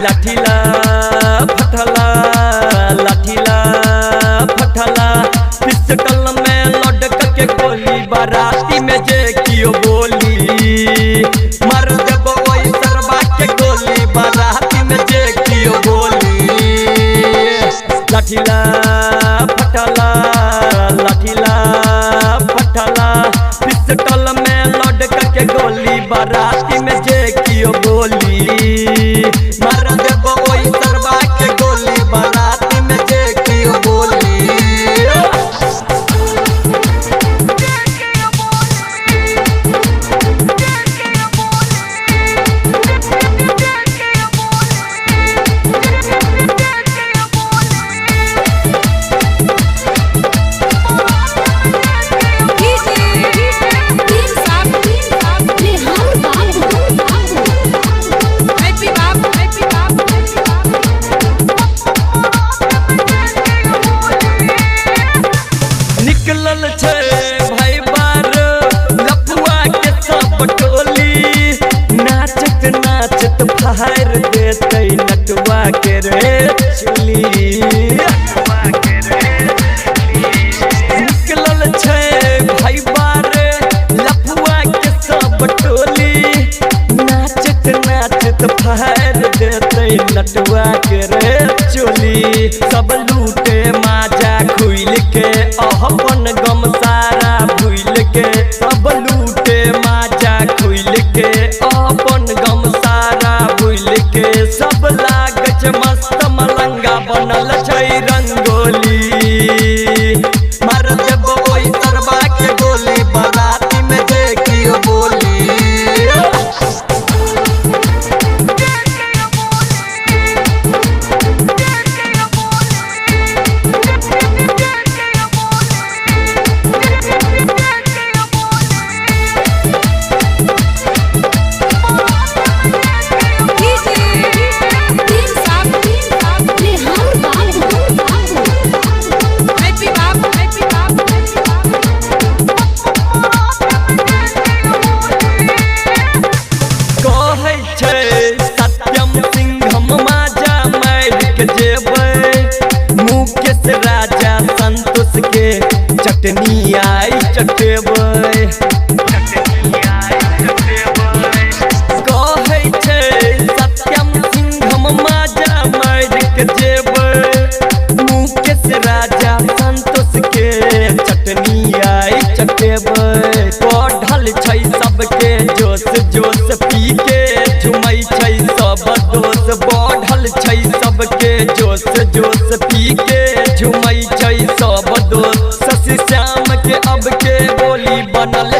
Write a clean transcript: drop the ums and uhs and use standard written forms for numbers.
लाठीला फटला लाठीला फटला pistol में लटक के गोली बाराती में जे कियो बोली मर देब ओई सरबा के गोली बाराती में जे कियो बोली लाठीला फटला लाठीला फटला पिस्टल में लटक के गोली बाराती में जे कियो बोली मर देब ओई सरबा के गोली बाराती में जे कियो बोली निकलल छे भाई बार लपुआ के सब टोली नाचत नाचत फाड़ देते नटवा के रे चुली निकलल छे भाई बार लपुआ के सब टोली नाचत नाचत फाड़ देते नटवा के रे चुली सब लूटे माजा खुल के अपन गम सारा भूल के सब लूटे माजा खुल के अपन गम सारा भूल के सब लाग छे मस्त मलंगा बनल छै रंगोली मार देब ओई सरबा के गोली बाराती में जे कियो बोली मुकेश राजा संतोष के चटनी आई चटेबै कहै छै सत्यम सिंह हम माजा मार के जेबै मुकेश राजा संतोष के चटनी आई चटेबै पढ़ल छै सबके जोश जोश पी के झुमै छै सब दोस्त बढ़ल छै सबके जोश जोश पी के झुमै छै सब दोस्त शशि श्याम के अब के बोली बनल